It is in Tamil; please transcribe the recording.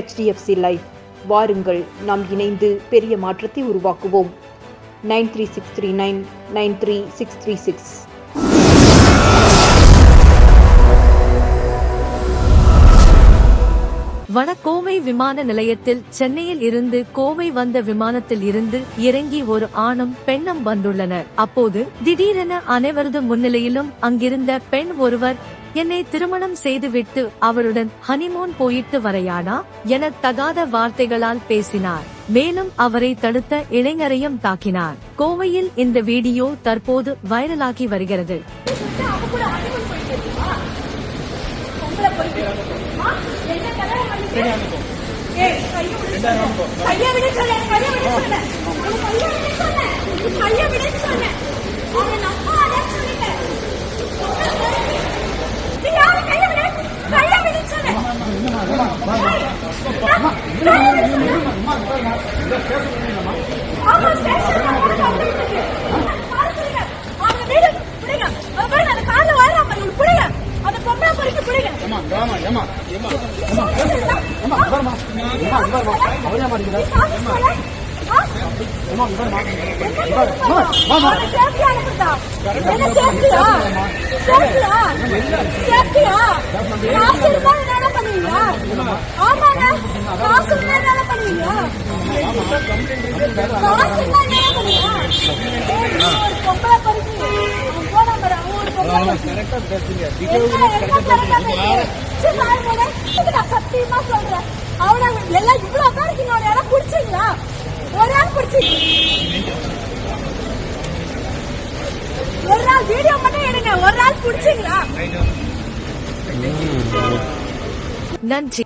HDFC life. வாருங்கள், நாம் இணைந்து பெரிய மாற்றத்தை உருவாக்குவோம். 9363993636. வடகோவை விமான நிலையத்தில் சென்னையில் இருந்து கோவை வந்த விமானத்தில் இருந்து இறங்கி ஒரு ஆணும் பெண்ணும் வந்துள்ளனர். அப்போது திடீரென அனைவரது முன்னிலையிலும் அங்கிருந்த பெண் ஒருவர், என்னை திருமணம் செய்துவிட்டு அவருடன் ஹனிமூன் போயிட்டு வரையானா என தகாத வார்த்தைகளால் பேசினார். மேலும் அவரை தடுத்த இளைஞரையும் தாக்கினார். கோவையில் இந்த வீடியோ தற்போது வைரலாகி வருகிறது. சத்தியமா சொல்றேன், அவனை எல்லாம் இவ்வளவு பேருக்கு இன்னொரு இடம் பிடிச்சிங்களா? ஒரு ஆள் பிடிச்சிங்க, ஒரு நாள் வீடியோ மட்டும் எடுங்க. ஒரு நாள் பிடிச்சிங்களா? நன்றி.